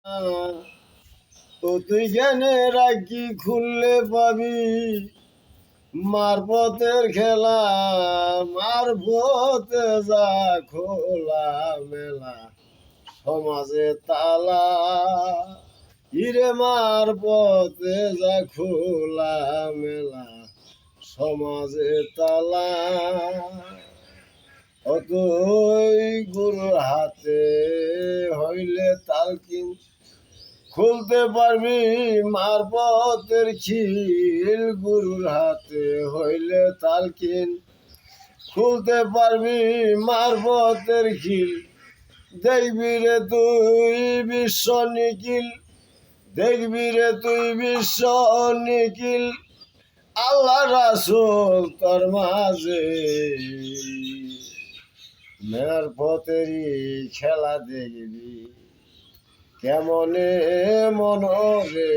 ও তুই জ্ঞানে রাখি খুললে পাবি মারপথের খেলা, মারপথে যা খোলা মেলা সমাজে তালা। হিরে মারপথে যা খোলা মেলা সমাজে তালা। অতই গুরুর হাতে হইলে তালকিন খুলতে পারবি মারপথের খিল। গুরুর হাতে হইলে তালকিন খুলতে পারবি মারপথের খিল। দেখবি রে তুই বিশ্ব নিখিল, দেখবি রে তুই বিশ্ব নিখিল। আল্লাহ রাসূল তোর মাঝে মারপথেরই খেলা দেখবি কেমনে মনরে।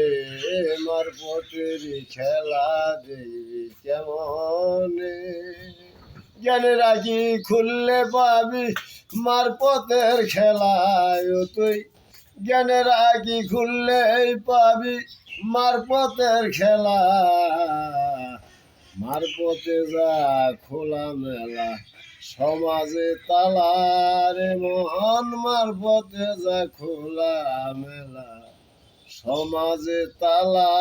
মারপথেরই খেলা দেখবি কেমনে। জ্ঞানে রাখি খুললে পাবি মারপথের খেলায়। তুই জ্ঞানে রাখি খুললেই পাবি মারপথের খেলা। মারপথে যা খোলা মেলা সমাজে তালা রে মন। মারপথে যা খোলা মেলা সমাজে তালা।